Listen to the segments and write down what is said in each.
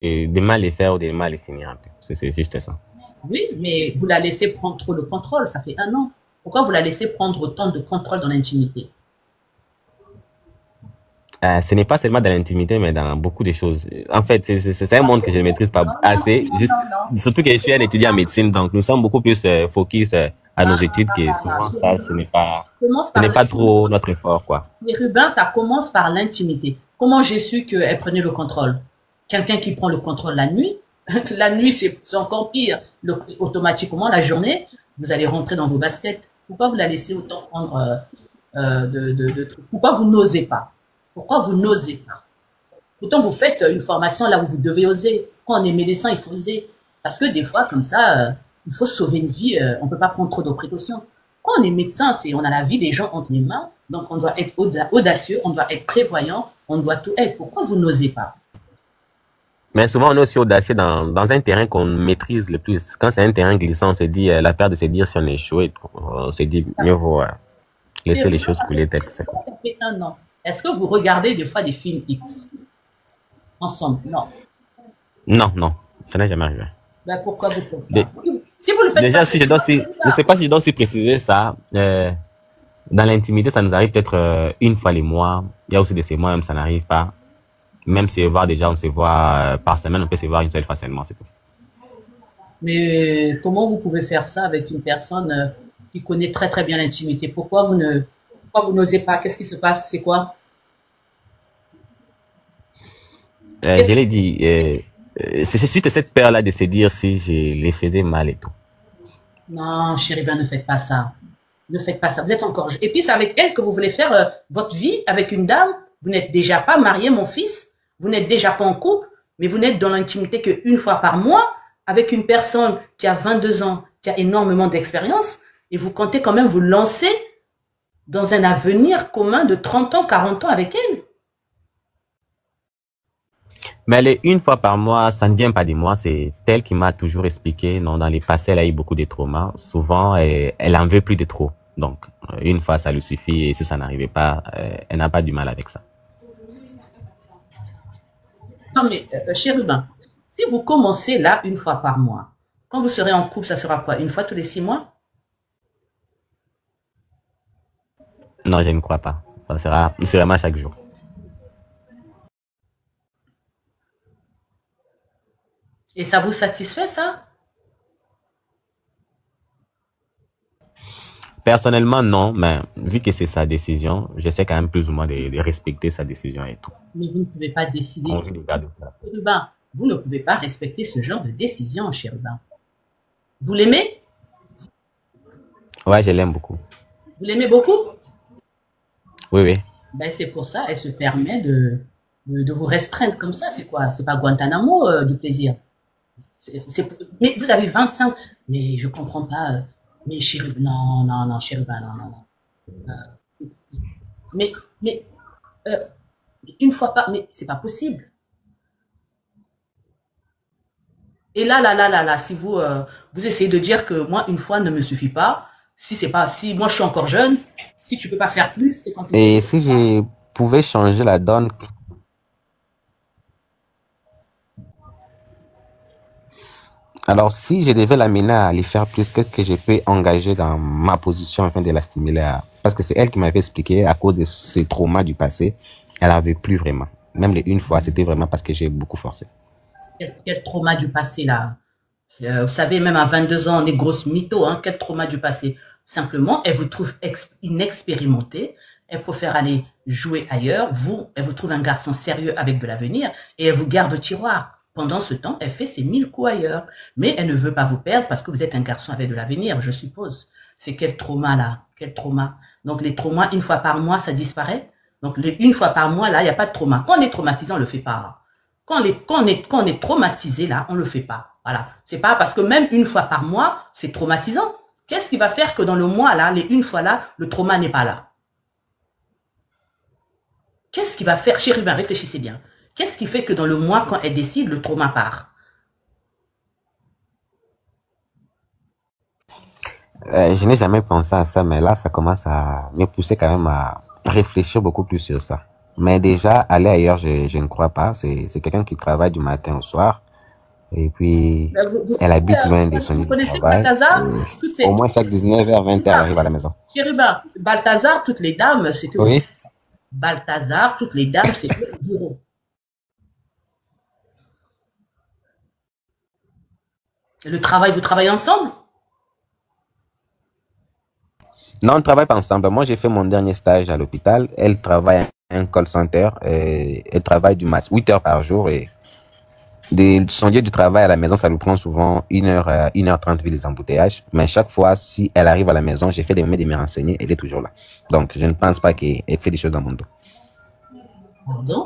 et de mal les faire ou de mal les finir un peu. C'est juste ça. Oui, mais vous la laissez prendre trop le contrôle, ça fait 1 an. Pourquoi vous la laissez prendre autant de contrôle dans l'intimité? Ce n'est pas seulement dans l'intimité, mais dans beaucoup de choses. En fait, c'est un monde que je ne maîtrise pas Non, non, assez. non, Juste, non, non. surtout que je suis un étudiant en médecine, donc nous sommes beaucoup plus focus à nos Ah, études, ah, que ah, ah. souvent ça, Commence ce par n'est pas trop l'intimité. notre effort, quoi. Les Rubins, ça commence par l'intimité. Comment j'ai su qu'elle prenait le contrôle? Quelqu'un qui prend le contrôle la nuit, la nuit c'est encore pire. Automatiquement, la journée, vous allez rentrer dans vos baskets. Pourquoi vous la laissez autant prendre de trucs? Pourquoi vous n'osez pas? Pourquoi vous n'osez pas? Pourtant, vous faites une formation là où vous devez oser. Quand on est médecin, il faut oser. Parce que des fois, comme ça, il faut sauver une vie. On peut pas prendre trop de précautions. Quand on est médecin, on a la vie des gens entre les mains. Donc, on doit être audacieux, on doit être prévoyant, on doit tout être. Pourquoi vous n'osez pas? Mais souvent, on est aussi audacieux dans un terrain qu'on maîtrise le plus. Quand c'est un terrain glissant, on se dit, la peur de se dire si on échoue, on se dit, mieux vaut Les laisser les Rubins, choses couler telles que c'est. ça fait 1 an. Est-ce que vous regardez des fois des films X ensemble? Non. Non, non, ça n'est jamais arrivé. Ben, pourquoi vous ne le faites Dé- pas? Si vous ne le faites pas, Déjà, c'est si que je vous dois n'osez je ne sais pas. pas si je dois aussi préciser ça. Dans l'intimité, ça nous arrive peut-être une fois les mois. Il y a aussi des mois même ça n'arrive pas. Même se voir déjà, on se voit par semaine, on peut se voir une seule fois seulement, c'est tout. Mais comment vous pouvez faire ça avec une personne qui connaît très très bien l'intimité? Pourquoi vous n'osez pas? Qu'est-ce qui se passe? C'est quoi? Je Qu'est-ce l'ai dit, c'est juste cette peur-là de se dire si je les faisais mal et tout. Non, chérie, ben ne faites pas ça. Ne faites pas ça. Vous êtes encore jeune. Et puis c'est avec elle que vous voulez faire votre vie avec une dame. Vous n'êtes déjà pas marié, mon fils. Vous n'êtes déjà pas en couple, mais vous n'êtes dans l'intimité qu'une fois par mois avec une personne qui a 22 ans, qui a énormément d'expérience, et vous comptez quand même vous lancer dans un avenir commun de 30 ans, 40 ans avec elle. Mais les une fois par mois, ça ne vient pas de moi, c'est elle qui m'a toujours expliqué. Non, dans les passés, elle a eu beaucoup de traumas. Souvent, elle en veut plus de trop. Donc, une fois, ça lui suffit. Et si ça n'arrivait pas, elle n'a pas du mal avec ça. Non mais, chérubin, si vous commencez là une fois par mois, quand vous serez en couple, ça sera quoi? Une fois tous les 6 mois? Non, je ne crois pas. Ça sera sûrement chaque jour. Et ça vous satisfait, ça? Personnellement, non, mais vu que c'est sa décision, j'essaie quand même plus ou moins de respecter sa décision et tout. Mais vous ne pouvez pas On décider. regarde ça. Chérubin, vous ne pouvez pas respecter ce genre de décision, chérubin. Vous l'aimez? Ouais, je l'aime beaucoup. Vous l'aimez beaucoup? Oui, oui. Ben, c'est pour ça, elle se permet de vous restreindre comme ça. C'est quoi? C'est pas Guantanamo, du plaisir. Mais vous avez 25. Mais je comprends pas. Mais chérubin, non, non, non, chérubin, non, non, non. Mais, euh, une fois pas, mais c'est pas possible. Et là, là, là, là, là, si vous essayez de dire que moi, une fois ne me suffit pas, si moi je suis encore jeune, si tu peux pas faire plus, c'est compliqué. Et si je pouvais changer la donne, alors si je devais l'amener à aller faire plus, qu'est-ce que je peux engager dans ma position afin de la stimuler Parce que c'est elle qui m'avait expliqué à cause de ces traumas du passé, elle avait plus vraiment. Même les une fois, c'était vraiment parce que j'ai beaucoup forcé. Quel trauma du passé, là. Vous savez, même à 22 ans, on est grosse mytho, hein. Quel trauma du passé. Simplement, elle vous trouve inexpérimenté. Elle préfère aller jouer ailleurs. Vous, elle vous trouve un garçon sérieux avec de l'avenir et elle vous garde au tiroir. Pendant ce temps, elle fait ses 1000 coups ailleurs. Mais elle ne veut pas vous perdre parce que vous êtes un garçon avec de l'avenir, je suppose. C'est quel trauma, là? Quel trauma? Donc, les traumas, une fois par mois, ça disparaît. Donc, une fois par mois, là, il n'y a pas de trauma. Quand on est traumatisé, on le fait pas. Quand on est traumatisé, là, on le fait pas. Voilà. C'est pas parce que même une fois par mois, c'est traumatisant. Qu'est-ce qui va faire que dans le mois, là, les une fois là, le trauma n'est pas là? Qu'est-ce qui va faire, chérie, ben réfléchissez bien. Qu'est-ce qui fait que dans le mois, quand elle décide, le trauma part? Je n'ai jamais pensé à ça, mais là, ça commence à me pousser quand même à réfléchir beaucoup plus sur ça. Mais déjà, aller ailleurs, je ne crois pas. C'est quelqu'un qui travaille du matin au soir. Et puis, Ben, elle habite loin de son lieu vous de connaissez travail. Et Balthazar? au moins chaque 19h, 20h, elle arrive à la maison. Chérubin, Balthazar, toutes les dames, c'était au Oui. Balthazar, toutes les dames, c'était au bureau. Le travail, vous travaillez ensemble? Non, on ne travaille pas ensemble. Moi, j'ai fait mon dernier stage à l'hôpital. Elle travaille à un call center. Et elle travaille du max 8 heures par jour. Et de son lieu du travail à la maison, ça lui prend souvent 1h à 1h30 vu les embouteillages. Mais chaque fois, si elle arrive à la maison, j'ai fait des moments de me renseigner, elle est toujours là. Donc, je ne pense pas qu'elle fait des choses dans mon dos. Pardon?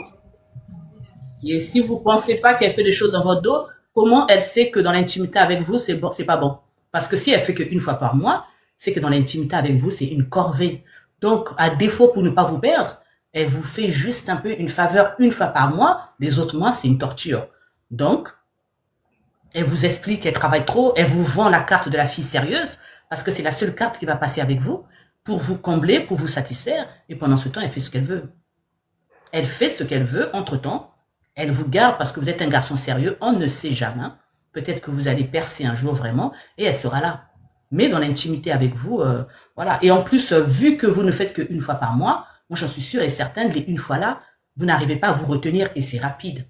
Et si vous ne pensez pas qu'elle fait des choses dans votre dos, comment elle sait que dans l'intimité avec vous, c'est bon, c'est pas bon? Parce que si elle fait qu'une fois par mois, c'est que dans l'intimité avec vous, c'est une corvée. Donc, à défaut pour ne pas vous perdre, elle vous fait juste un peu une faveur une fois par mois. Les autres mois, c'est une torture. Donc, elle vous explique qu'elle travaille trop, elle vous vend la carte de la fille sérieuse, parce que c'est la seule carte qui va passer avec vous, pour vous combler, pour vous satisfaire, et pendant ce temps, elle fait ce qu'elle veut. Elle fait ce qu'elle veut, entre-temps, elle vous garde parce que vous êtes un garçon sérieux, on ne sait jamais. Peut-être que vous allez percer un jour vraiment, et elle sera là. Mais dans l'intimité avec vous, voilà. Et en plus, vu que vous ne faites qu'une fois par mois, moi j'en suis sûre et certaine, les une fois là, vous n'arrivez pas à vous retenir et c'est rapide.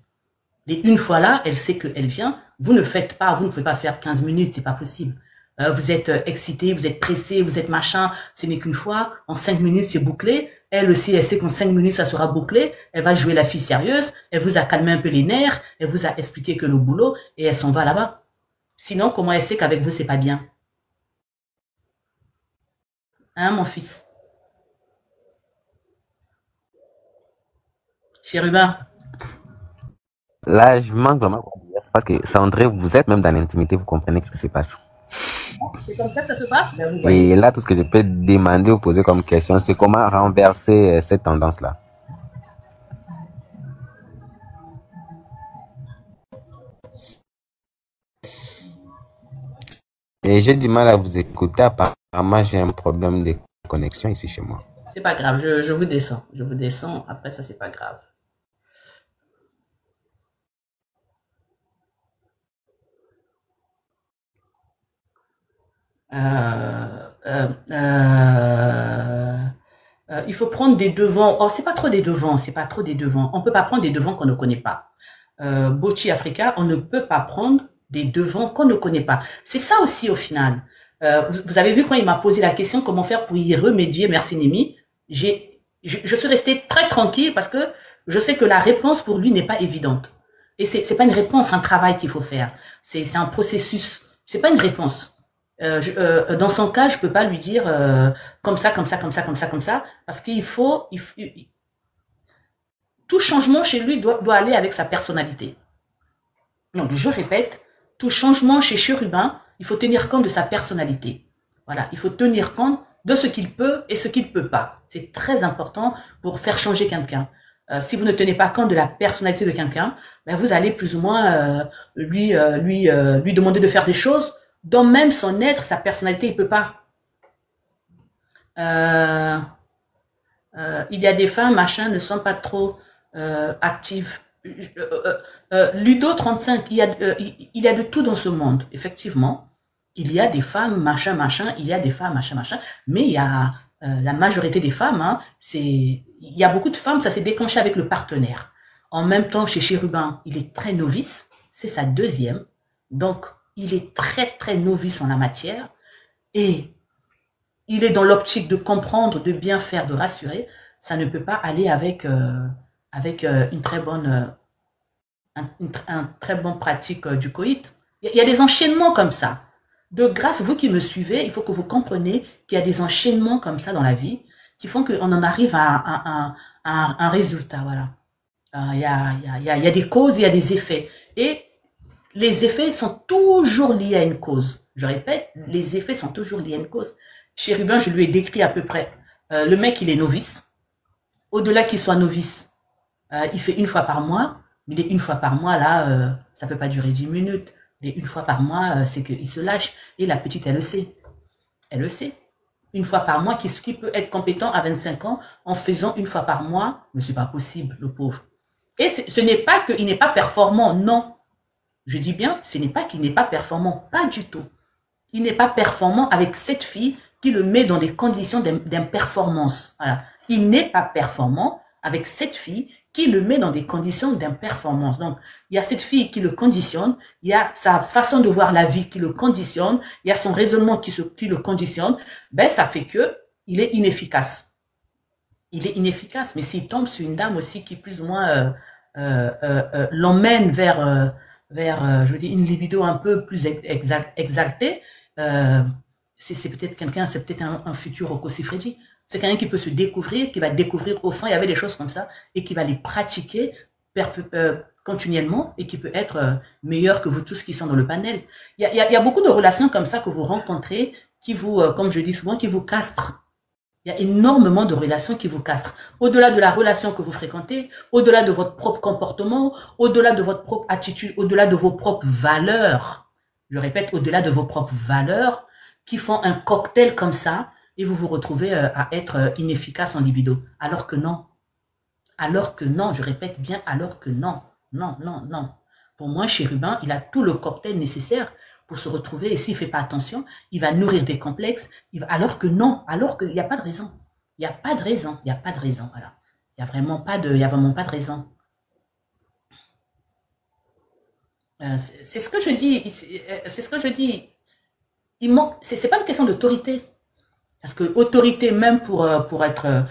Les une fois là, elle sait qu'elle vient, vous ne faites pas, vous ne pouvez pas faire 15 minutes, c'est pas possible. Vous êtes excité, vous êtes pressé, vous êtes machin, ce n'est qu'une fois, en 5 minutes c'est bouclé. Elle aussi, elle sait qu'en 5 minutes ça sera bouclé, elle va jouer la fille sérieuse, elle vous a calmé un peu les nerfs, elle vous a expliqué que le boulot, et elle s'en va là-bas. Sinon, comment elle sait qu'avec vous c'est pas bien? Hein, mon fils? Chérubin? Là, je manque vraiment de dire parce que Sandré, vous êtes même dans l'intimité, vous comprenez ce qui se passe. C'est comme ça que ça se passe? Ben, vous voyez. Et là, tout ce que je peux demander ou poser comme question, c'est comment renverser cette tendance-là. Et j'ai du mal à vous écouter. Apparemment, j'ai un problème de connexion ici chez moi. C'est pas grave, je vous descends. Je vous descends, après ça c'est pas grave. Il faut prendre des devants. Oh, c'est pas trop des devants, c'est pas trop des devants. On peut pas prendre des devants qu'on ne connaît pas. Bochi Africa, on ne peut pas prendre des devants qu'on ne connaît pas. C'est ça aussi au final. Vous avez vu quand il m'a posé la question comment faire pour y remédier, merci Nimi, je suis resté très tranquille parce que je sais que la réponse pour lui n'est pas évidente. Et c'est pas une réponse, un travail qu'il faut faire. C'est un processus. C'est pas une réponse. Dans son cas, je peux pas lui dire comme ça, comme ça, comme ça, comme ça, comme ça, parce tout changement chez lui doit aller avec sa personnalité. Donc, je répète, tout changement chez Chérubin, il faut tenir compte de sa personnalité. Voilà, il faut tenir compte de ce qu'il peut et ce qu'il ne peut pas. C'est très important pour faire changer quelqu'un. Si vous ne tenez pas compte de la personnalité de quelqu'un, ben vous allez plus ou moins lui demander de faire des choses dont même son être, sa personnalité, il peut pas. Il y a des femmes, machin, ne sont pas trop actives. Ludo 35, il y a de tout dans ce monde, effectivement. Il y a des femmes, machin, machin, il y a des femmes, machin, machin, mais il y a la majorité des femmes, hein, il y a beaucoup de femmes, ça s'est déclenché avec le partenaire. En même temps, chez Chérubin, il est très novice, c'est sa deuxième, donc il est très, très novice en la matière, et il est dans l'optique de comprendre, de bien faire, de rassurer, ça ne peut pas aller avec une très bonne un très bon pratique du coït. Il y a des enchaînements comme ça. De grâce, vous qui me suivez, il faut que vous compreniez qu'il y a des enchaînements comme ça dans la vie qui font qu'on en arrive à un résultat. Voilà. Il y a des causes, il y a des effets. Et les effets sont toujours liés à une cause. Je répète, les effets sont toujours liés à une cause. Chérubin, je lui ai décrit à peu près. Le mec, il est novice. Au-delà qu'il soit novice, il fait une fois par mois. Mais les une fois par mois, là, ça peut pas durer 10 minutes. Les une fois par mois, c'est qu'il se lâche. Et la petite, elle le sait. Elle le sait. une fois par mois, qui peut être compétent à 25 ans en faisant une fois par mois, mais c'est pas possible, le pauvre. Et ce n'est pas qu'il n'est pas performant, non. Je dis bien, ce n'est pas qu'il n'est pas performant, pas du tout. Il n'est pas performant avec cette fille qui le met dans des conditions d'imperformance. Voilà. Il n'est pas performant avec cette fille qui le met dans des conditions d'imperformance. Donc, il y a cette fille qui le conditionne, il y a sa façon de voir la vie qui le conditionne, il y a son raisonnement qui le conditionne. Ben, ça fait que il est inefficace. Il est inefficace. Mais s'il tombe sur une dame aussi qui plus ou moins l'emmène vers je veux dire, une libido un peu plus exaltée, c'est peut-être quelqu'un, c'est peut-être un futur Rocco Siffredi. C'est quelqu'un qui peut se découvrir, qui va découvrir au fond, il y avait des choses comme ça, et qui va les pratiquer continuellement, et qui peut être meilleur que vous tous qui sont dans le panel. Il y a beaucoup de relations comme ça que vous rencontrez, qui vous, comme je dis souvent, qui vous castrent. Il y a énormément de relations qui vous castrent. Au-delà de la relation que vous fréquentez, au-delà de votre propre comportement, au-delà de votre propre attitude, au-delà de vos propres valeurs. Je répète, au-delà de vos propres valeurs, qui font un cocktail comme ça, et vous vous retrouvez à être inefficace en libido. Alors que non. Alors que non, je répète bien, alors que non. Non, non, non. Pour moi, Chérubin, il a tout le cocktail nécessaire pour se retrouver, et s'il ne fait pas attention, il va nourrir des complexes, alors que non, alors qu'il n'y a pas de raison. Il n'y a pas de raison, il n'y a pas de raison, voilà. Il n'y a vraiment pas de raison. C'est ce que je dis, c'est ce que je dis. Il manque, c'est pas une question d'autorité. Parce que autorité, même pour être,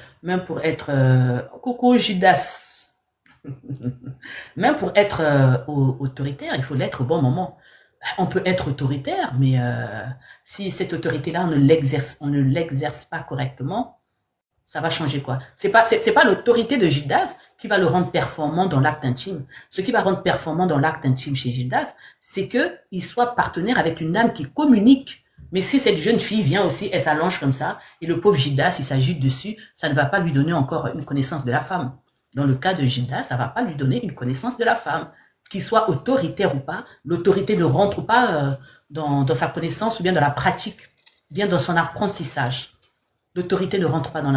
coucou Judas, même pour être autoritaire, il faut l'être au bon moment. On peut être autoritaire, mais si cette autorité-là, on ne l'exerce pas correctement, ça va changer quoi? C'est pas l'autorité de Judas qui va le rendre performant dans l'acte intime. Ce qui va rendre performant dans l'acte intime chez Judas, c'est que il soit partenaire avec une âme qui communique. Mais si cette jeune fille vient aussi, elle s'allonge comme ça, et le pauvre Judas, il s'agite dessus, ça ne va pas lui donner encore une connaissance de la femme. Dans le cas de Judas, ça ne va pas lui donner une connaissance de la femme. Qu'il soit autoritaire ou pas, l'autorité ne rentre pas dans sa connaissance ou bien dans la pratique, bien dans son apprentissage. L'autorité ne rentre pas dans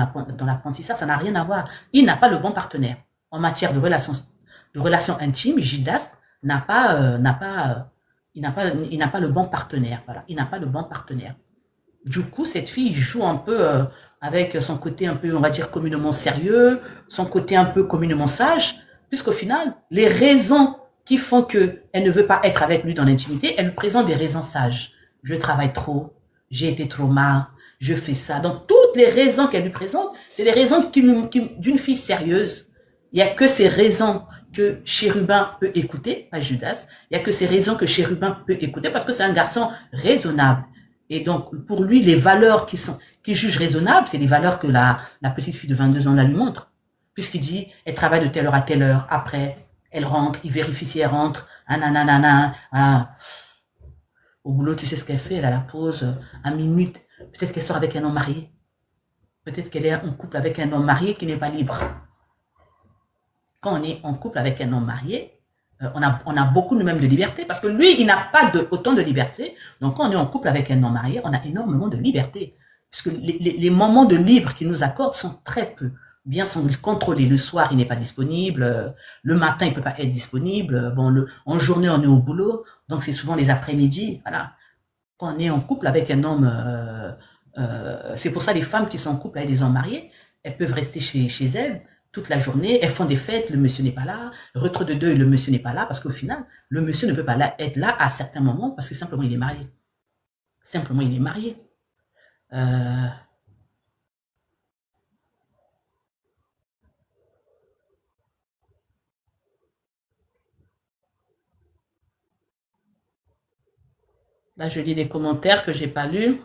l'apprentissage, ça n'a rien à voir. Il n'a pas le bon partenaire. En matière de relations intimes, Judas n'a pas le bon partenaire. Voilà, il n'a pas le bon partenaire. Du coup, cette fille joue un peu avec son côté un peu, on va dire, communément sérieux, son côté un peu communément sage, puisqu'au final, les raisons qui font qu'elle ne veut pas être avec lui dans l'intimité, elle lui présente des raisons sages. Je travaille trop, j'ai été trop mal, je fais ça. Donc, toutes les raisons qu'elle lui présente, c'est les raisons d'une fille sérieuse. Il n'y a que ces raisons que Chérubin peut écouter, pas Judas. Il n'y a que ces raisons que Chérubin peut écouter parce que c'est un garçon raisonnable. Et donc, pour lui, les valeurs qu'il juge raisonnables, c'est les valeurs que la petite fille de 22 ans là lui montre. Puisqu'il dit, elle travaille de telle heure à telle heure, après, elle rentre, il vérifie si elle rentre, voilà. Au boulot, tu sais ce qu'elle fait, elle a la pause à minuit. Peut-être qu'elle sort avec un homme marié. Peut-être qu'elle est en couple avec un homme marié qui n'est pas libre. Quand on est en couple avec un homme marié, on a beaucoup même de liberté, parce que lui, il n'a pas autant de liberté. Donc, quand on est en couple avec un homme marié, on a énormément de liberté. Puisque les moments de libre qu'il nous accorde sont très peu. Bien sont contrôlés. Le soir, il n'est pas disponible. Le matin, il peut pas être disponible. Bon, en journée, on est au boulot. Donc, c'est souvent les après-midi. Voilà. Quand on est en couple avec un homme, c'est pour ça les femmes qui sont en couple avec des hommes mariés, elles peuvent rester chez elles toute la journée. Elles font des fêtes, le monsieur n'est pas là. Retrait de deuil, le monsieur n'est pas là. Parce qu'au final, le monsieur ne peut pas être là à certains moments parce que simplement, il est marié. Simplement, il est marié. Là, je lis les commentaires que j'ai pas lus.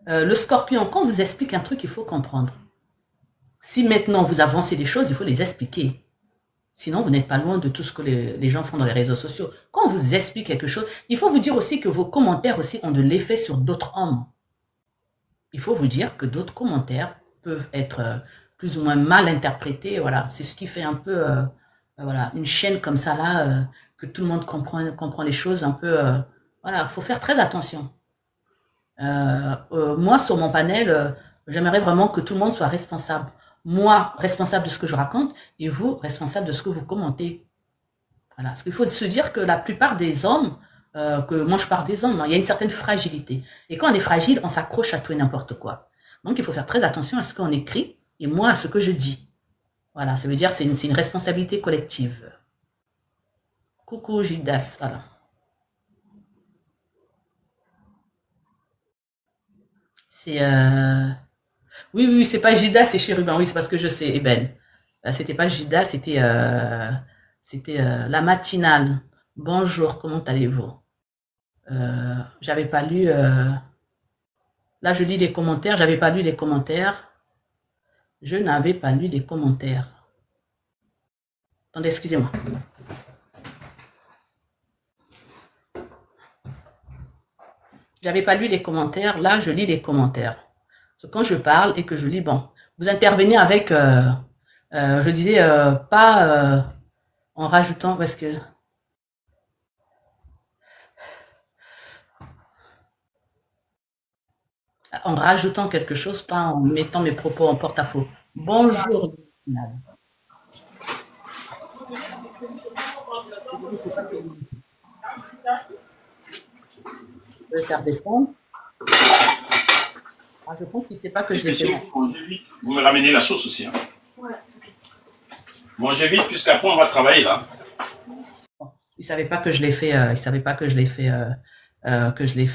Le scorpion, quand on vous explique un truc, il faut comprendre. Si maintenant vous avancez des choses, il faut les expliquer. Sinon, vous n'êtes pas loin de tout ce que les gens font dans les réseaux sociaux. Quand on vous explique quelque chose, il faut vous dire aussi que vos commentaires aussi ont de l'effet sur d'autres hommes. Il faut vous dire que d'autres commentaires peuvent être plus ou moins mal interprétés. Voilà, c'est ce qui fait un peu, voilà, une chaîne comme ça là, que tout le monde comprend les choses un peu. Voilà, faut faire très attention. Moi, sur mon panel, j'aimerais vraiment que tout le monde soit responsable. Moi, responsable de ce que je raconte, et vous, responsable de ce que vous commentez. Voilà. Parce qu'il faut se dire que la plupart des hommes, que moi je parle des hommes, hein, il y a une certaine fragilité. Et quand on est fragile, on s'accroche à tout et n'importe quoi. Donc il faut faire très attention à ce qu'on écrit, et moi à ce que je dis. Voilà, ça veut dire que c'est une responsabilité collective. Coucou Gildas, voilà. C'est oui, c'est pas Gildas, c'est Chérubin. Oui, c'est parce que je sais, Eben. C'était pas Gildas, c'était la matinale. Bonjour, comment allez-vous? J'avais pas lu. Là, je lis les commentaires. J'avais pas lu les commentaires. Je n'avais pas lu les commentaires. Attendez, excusez-moi. J'avais pas lu les commentaires. Là, je lis les commentaires. Quand je parle et que je lis, bon, vous intervenez avec, je disais, pas en rajoutant, parce que en rajoutant quelque chose, pas en mettant mes propos en porte-à-faux. Bonjour. Je vais faire défendre. Ah, je pense qu'il ne sait pas que je l'ai fait. Mangez vite. Vous me ramenez la sauce aussi. Hein. Ouais. Mangez vite, puisqu'après on va travailler là. Il ne savait pas que je l'ai fait. Il savait pas que je l'ai fait. Que je l'ai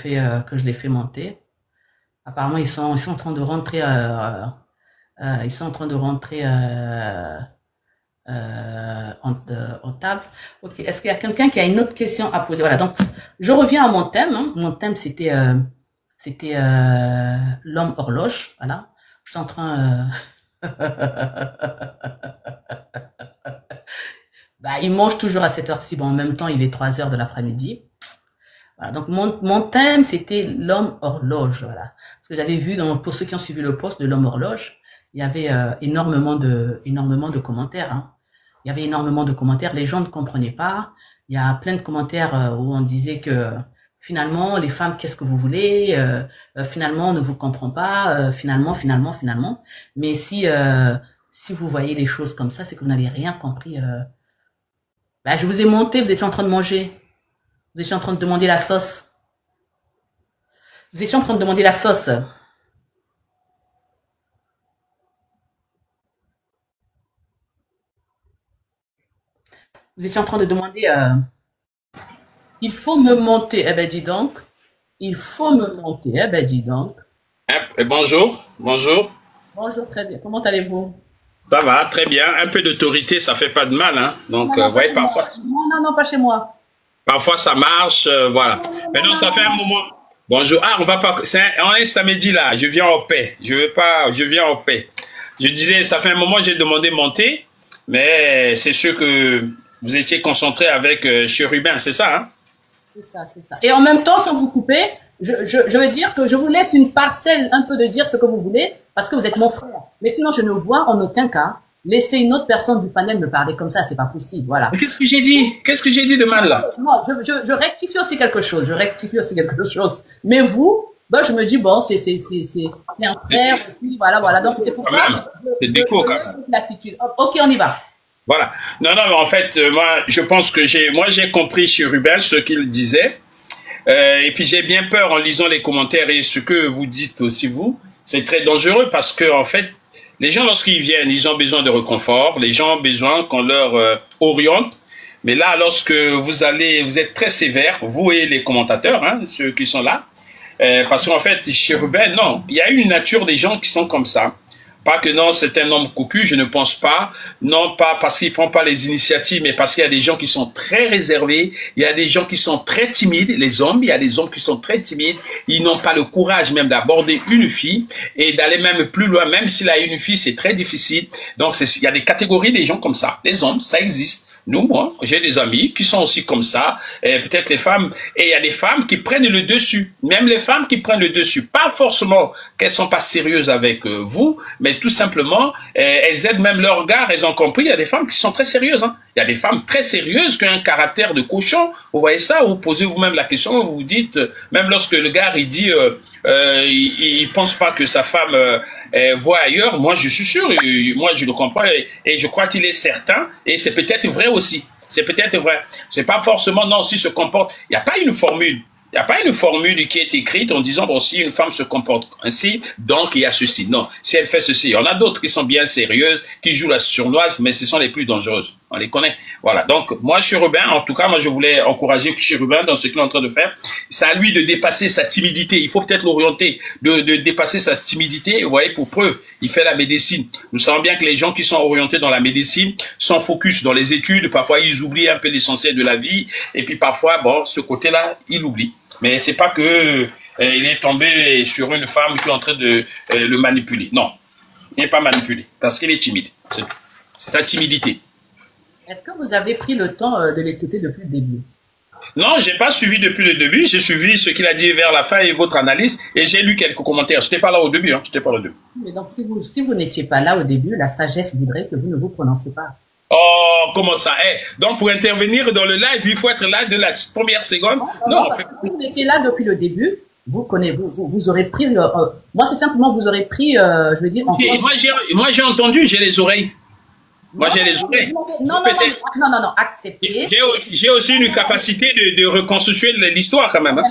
fait monter. Apparemment, ils sont en train de rentrer. Ils sont en train de rentrer en table. Ok. Est-ce qu'il y a quelqu'un qui a une autre question à poser? Voilà. Donc, je reviens à mon thème. Hein. Mon thème, c'était l'homme horloge. Voilà. Je suis en train. Bah, il mange toujours à cette heure-ci. Bon, en même temps, il est 3 heures de l'après-midi. Voilà, donc mon thème c'était l'homme horloge, voilà. Parce que j'avais vu pour ceux qui ont suivi le post de l'homme horloge, il y avait énormément de commentaires. Hein. Il y avait énormément de commentaires. Les gens ne comprenaient pas. Il y a plein de commentaires où on disait que finalement les femmes, qu'est-ce que vous voulez finalement on ne vous comprend pas. Finalement. Mais si vous voyez les choses comme ça, c'est que vous n'avez rien compris. Bah, je vous ai monté, vous étiez en train de manger. Vous étiez en train de demander la sauce. Vous étiez en train de demander la sauce. Vous étiez en train de demander... il faut me monter. Eh ben, dis donc. Il faut me monter. Eh ben, dis donc. Bonjour. Bonjour. Bonjour, très bien. Comment allez-vous? Ça va, très bien. Un peu d'autorité, ça fait pas de mal. Hein. Donc, vous voyez, parfois... Non, pas chez moi. Parfois, ça marche, voilà. Maintenant, ça fait un moment. Bonjour. Ah, on va pas. On est samedi là. Je viens en paix. Je viens en paix. Je disais, ça fait un moment, j'ai demandé monter, mais c'est sûr que vous étiez concentré avec Chérubin, c'est ça, hein? C'est ça, c'est ça. Et en même temps, sans vous couper, je veux dire que je vous laisse une parcelle un peu de dire ce que vous voulez, parce que vous êtes mon frère. Mais sinon, je ne vois en aucun cas laisser une autre personne du panel me parler comme ça, c'est pas possible, voilà. Mais qu'est-ce que j'ai dit? Qu'est-ce que j'ai dit de mal là? Moi, je rectifie aussi quelque chose. Mais vous, ben, je me dis bon, c'est un frère aussi, voilà. Donc c'est pour ça. C'est déco quand même. Lassitude. Ok, on y va. Voilà. Non, mais en fait, moi, je pense que j'ai compris chez Rubin ce qu'il disait. Et puis j'ai bien peur en lisant les commentaires et ce que vous dites aussi vous. C'est très dangereux parce que en fait, les gens, lorsqu'ils viennent, ils ont besoin de réconfort. Les gens ont besoin qu'on leur oriente. Mais là, lorsque vous êtes très sévère, vous et les commentateurs, hein, ceux qui sont là. Parce qu'en fait, chez Ruben, non, il y a une nature des gens qui sont comme ça. Pas que non, c'est un homme cocu, je ne pense pas. Non, pas parce qu'il prend pas les initiatives, mais parce qu'il y a des gens qui sont très réservés. Il y a des gens qui sont très timides, les hommes. Il y a des hommes qui sont très timides. Ils n'ont pas le courage même d'aborder une fille et d'aller même plus loin. Même s'il a une fille, c'est très difficile. Donc, il y a des catégories des gens comme ça. Les hommes, ça existe. moi, j'ai des amis qui sont aussi comme ça, et peut-être les femmes, et il y a des femmes qui prennent le dessus, même les femmes qui prennent le dessus, pas forcément qu'elles sont pas sérieuses avec vous, mais tout simplement, elles aident même leur gars, elles ont compris, il y a des femmes qui sont très sérieuses, hein. Il y a des femmes très sérieuses qui ont un caractère de cochon, vous voyez ça, vous posez vous-même la question, vous vous dites, même lorsque le gars, il dit, il pense pas que sa femme voit ailleurs, moi je suis sûr, moi je le comprends, et je crois qu'il est certain, et c'est peut-être vrai aussi. C'est peut-être vrai. C'est pas forcément, non, si se comporte. Il n'y a pas une formule. Il n'y a pas une formule qui est écrite en disant, bon, si une femme se comporte ainsi, donc il y a ceci. Non, si elle fait ceci. Il y en a d'autres qui sont bien sérieuses, qui jouent la sournoise, mais ce sont les plus dangereuses. On les connaît. Voilà. Donc, moi, Chérubin, en tout cas, moi, je voulais encourager Chérubin dans ce qu'il est en train de faire. C'est à lui de dépasser sa timidité. Il faut peut-être l'orienter, de dépasser sa timidité. Vous voyez, pour preuve, il fait la médecine. Nous savons bien que les gens qui sont orientés dans la médecine sont focus dans les études. Parfois, ils oublient un peu l'essentiel de la vie. Et puis, parfois, bon, ce côté-là, ils l'oublient. Mais c'est pas que il est tombé sur une femme qui est en train de le manipuler. Non, il n'est pas manipulé parce qu'il est timide. C'est sa timidité. Est-ce que vous avez pris le temps de l'écouter depuis le début? Non, j'ai pas suivi depuis le début. J'ai suivi ce qu'il a dit vers la fin et votre analyse et j'ai lu quelques commentaires. Je n'étais pas là au début. Hein. J'étais pas là au début. Mais donc, si vous n'étiez pas là au début, la sagesse voudrait que vous ne vous prononcez pas. Oh, comment ça? Donc, pour intervenir dans le live, il faut être là de la première seconde? Non, parce que si vous étiez là depuis le début, vous aurez pris, moi, c'est simplement, vous aurez pris, je veux dire, moi, j'ai entendu, j'ai les oreilles. Moi, j'ai les oreilles. Non, acceptez. J'ai aussi une capacité de reconstituer l'histoire quand même. Hein.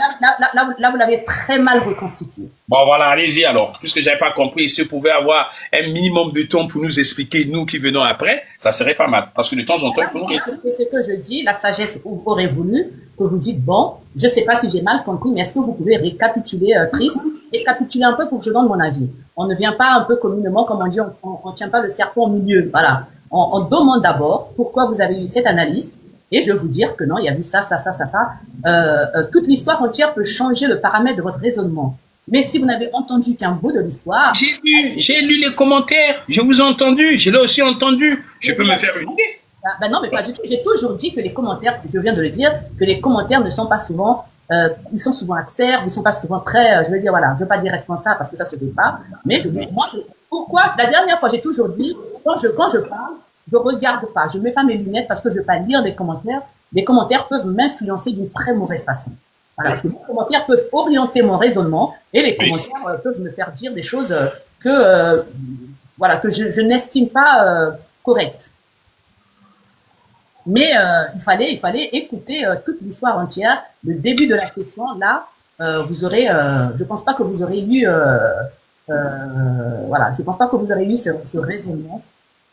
Là, vous l'avez très mal reconstitué. Bon, voilà, allez-y alors. Puisque j'avais pas compris, si vous pouvez avoir un minimum de temps pour nous expliquer, nous qui venons après, ça serait pas mal. Parce que de temps en temps, il faut nous expliquer. C'est ce que je dis, la sagesse aurait voulu que vous dites, bon, je sais pas si j'ai mal compris, mais est-ce que vous pouvez récapituler, Chris, récapituler un peu pour que je donne mon avis. On ne vient pas un peu communément, comme on dit, on tient pas le serpent au milieu, voilà. On demande d'abord pourquoi vous avez eu cette analyse et je vais vous dire que non, il y a eu ça. Toute l'histoire entière peut changer le paramètre de votre raisonnement. Mais si vous n'avez entendu qu'un bout de l'histoire... J'ai lu les commentaires, je vous ai entendu, je l'ai aussi entendu. Je peux me faire une idée. Ben non, mais pas du tout. J'ai toujours dit que les commentaires, je viens de le dire, que les commentaires ne sont pas souvent... ils sont souvent acerbes, ils sont pas souvent très... je veux dire, voilà, je veux pas dire responsables parce que ça se fait pas. Mais pourquoi? La dernière fois, j'ai toujours dit, quand je parle, je regarde pas, je mets pas mes lunettes parce que je veux pas lire les commentaires. Les commentaires peuvent m'influencer d'une très mauvaise façon. Voilà, parce que les commentaires peuvent orienter mon raisonnement et les commentaires peuvent me faire dire des choses que je n'estime pas correctes. Mais il fallait écouter toute l'histoire entière, le début de la question. Là, vous aurez, je pense pas que vous aurez eu, je pense pas que vous aurez eu ce raisonnement.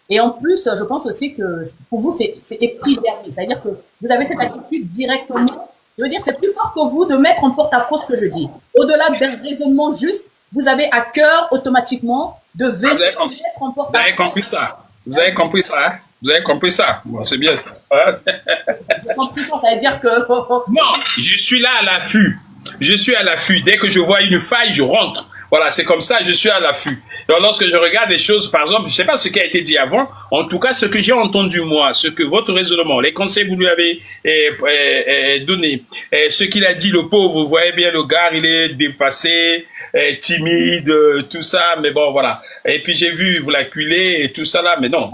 Et en plus, je pense aussi que pour vous, c'est épidermique. C'est-à-dire que vous avez cette attitude directement. Je veux dire, c'est plus fort que vous de mettre en porte-à-faux ce que je dis. Au-delà d'un raisonnement juste, vous avez à cœur automatiquement de mettre en porte-à-faux. Vous avez compris ça. Vous avez compris ça, hein? Vous avez compris ça. Bon, c'est bien ça. Vous avez compris ça, ça veut dire que... Non, je suis là à l'affût. Je suis à l'affût. Dès que je vois une faille, je rentre. Voilà, c'est comme ça, je suis à l'affût. Donc, lorsque je regarde des choses, par exemple, je sais pas ce qui a été dit avant, en tout cas, ce que j'ai entendu, moi, ce que votre raisonnement, les conseils que vous lui avez donnés, ce qu'il a dit, le pauvre, vous voyez bien, le gars, il est dépassé, timide, tout ça, mais bon, voilà. Et puis, j'ai vu, vous l'acculez et tout ça là, mais non.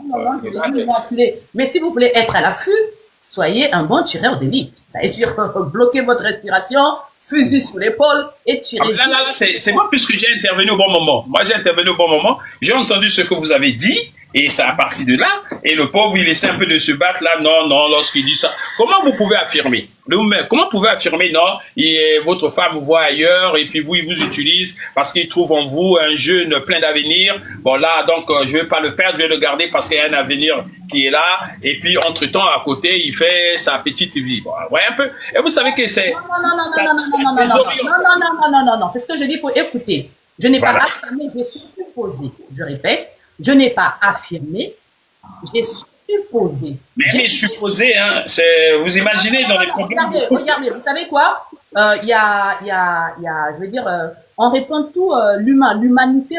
Mais si vous voulez être à l'affût, soyez un bon tireur d'élite. Ça veut dire bloquer votre respiration, fusil sous l'épaule et tirer. Là, c'est moi puisque j'ai intervenu au bon moment. Moi, j'ai intervenu au bon moment. J'ai entendu ce que vous avez dit et ça a parti de là. Et le pauvre, il essaie un peu de se battre là. Non, lorsqu'il dit ça. Comment vous pouvez affirmer? Comment vous pouvez affirmer, non, votre femme vous voit ailleurs et puis vous, il vous utilise parce qu'il trouve en vous un jeune plein d'avenir. Bon là, donc, je vais pas le perdre, je vais le garder parce qu'il y a un avenir qui est là. Et puis, entre-temps, à côté, il fait sa petite vie. Bon, vous voyez un peu. Et vous savez que c'est... Non. C'est ce que je dis, il faut écouter. Je n'ai pas affirmé, j'ai supposé. Je répète, je n'ai pas affirmé, j'ai supposé. Mais supposé, hein, vous imaginez dans les problèmes. Regardez, vous savez quoi? Je veux dire, on répond tout, l'humanité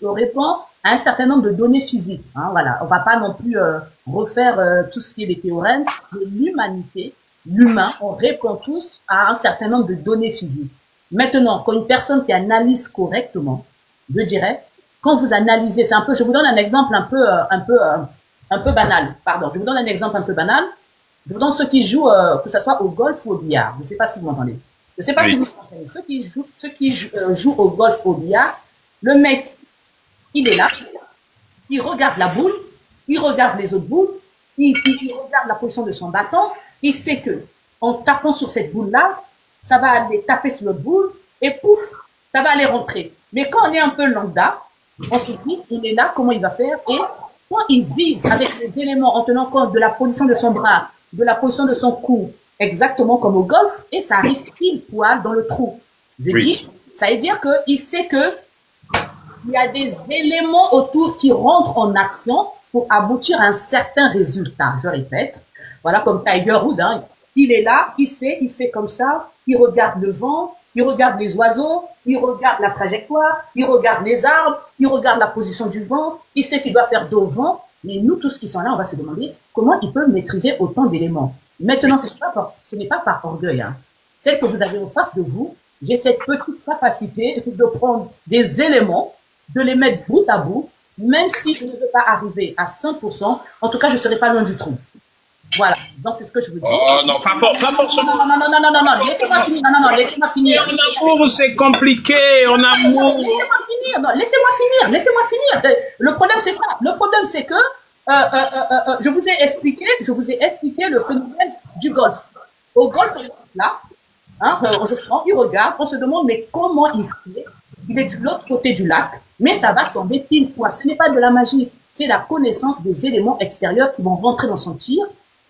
répond à un certain nombre de données physiques. Hein, voilà, on va pas non plus refaire tout ce qui est les théorèmes, mais l'humanité, l'humain, on répond tous à un certain nombre de données physiques. Maintenant, quand une personne qui analyse correctement, je dirais, quand vous analysez, c'est un peu, je vous donne un exemple un peu banal. Pardon, je vous donne un exemple un peu banal. Je vous donne ceux qui jouent, que ce soit au golf ou au billard. Je ne sais pas si vous m'entendez. Je ne sais pas si vous m'entendez. Ceux qui jouent au golf ou au billard, le mec, il est là, il regarde la boule, il regarde les autres boules, il regarde la position de son bâton, il sait que en tapant sur cette boule-là, ça va aller taper sur l'autre boule et pouf, ça va aller rentrer. Mais quand on est un peu lambda, on se dit, on est là, comment il va faire? Et quand il vise avec les éléments en tenant compte de la position de son bras, de la position de son cou, exactement comme au golf, et ça arrive pile poil dans le trou. Je dis, ça veut dire qu'il sait que il y a des éléments autour qui rentrent en action pour aboutir à un certain résultat. Je répète, voilà comme Tiger Woods, hein. Il est là, il sait, il fait comme ça, il regarde le vent, il regarde les oiseaux, il regarde la trajectoire, il regarde les arbres, il regarde la position du vent, il sait qu'il doit faire dos au vent. Mais nous, tous qui sont là, on va se demander comment il peut maîtriser autant d'éléments. Maintenant, ce n'est pas par orgueil, hein. Celle que vous avez en face de vous, j'ai cette petite capacité de prendre des éléments, de les mettre bout à bout, même si je ne veux pas arriver à 100%, en tout cas, je ne serai pas loin du trou. Voilà, donc c'est ce que je vous dis. Oh non, pas forcément. Non, laissez-moi finir. Non, laissez-moi finir. En amour, c'est compliqué, en amour. Laissez-moi finir. Le problème, c'est ça. Le problème, c'est que je vous ai expliqué le phénomène du golf. Au golf, là, hein, il regarde, on se demande, mais comment il fait? Il est de l'autre côté du lac, mais ça va tomber pile poil. Ce n'est pas de la magie, c'est la connaissance des éléments extérieurs qui vont rentrer dans son tir,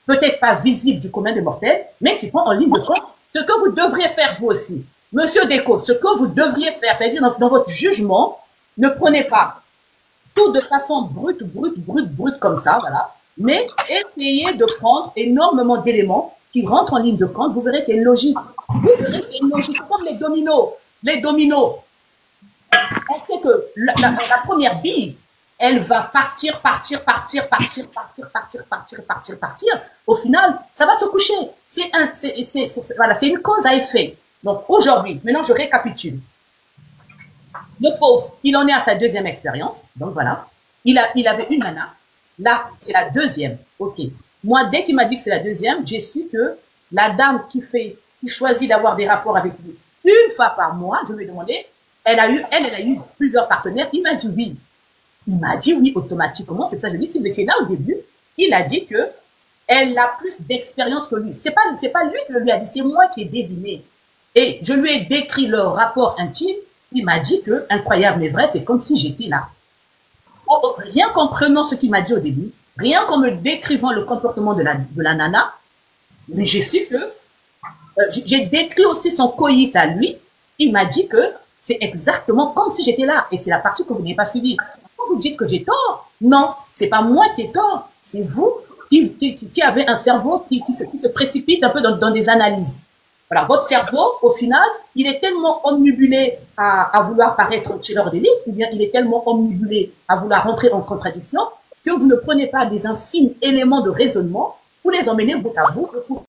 peut-être pas visible du commun des mortels, mais qui prend en ligne de compte ce que vous devriez faire vous aussi. Monsieur Déco, ce que vous devriez faire, c'est-à-dire dans votre jugement, ne prenez pas tout de façon brute comme ça, voilà, mais essayez de prendre énormément d'éléments qui rentrent en ligne de compte. Vous verrez qu'il y a une logique. Vous verrez qu'il y a une logique, comme les dominos. Les dominos. On sait que la première bille, elle va partir. Au final, ça va se coucher. Voilà, c'est une cause à effet. Donc, aujourd'hui, maintenant, je récapitule. Le pauvre, il en est à sa deuxième expérience. Donc, voilà. Il avait une nana. Là, c'est la deuxième. OK. Moi, dès qu'il m'a dit que c'est la deuxième, j'ai su que la dame qui choisit d'avoir des rapports avec lui une fois par mois, je lui ai demandé, elle a eu plusieurs partenaires. Il m'a dit oui. Il m'a dit oui automatiquement. C'est ça, je dis, si vous étiez là au début, il a dit que elle a plus d'expérience que lui. C'est pas lui qui le lui a dit, c'est moi qui ai deviné. Et je lui ai décrit leur rapport intime. Il m'a dit que, incroyable mais vrai, c'est comme si j'étais là. Rien qu'en prenant ce qu'il m'a dit au début, rien qu'en me décrivant le comportement de la nana, mais j'ai su que, j'ai décrit aussi son coït à lui. Il m'a dit que c'est exactement comme si j'étais là. Et c'est la partie que vous n'avez pas suivie. Quand vous dites que j'ai tort, non, c'est pas moi qui ai tort. C'est vous qui avez un cerveau qui se précipite un peu dans des analyses. Voilà, votre cerveau, au final, il est tellement omnibulé à vouloir paraître tireur d'élite, ou bien il est tellement omnibulé à vouloir rentrer en contradiction, que vous ne prenez pas des infimes éléments de raisonnement pour les emmener bout à bout, pour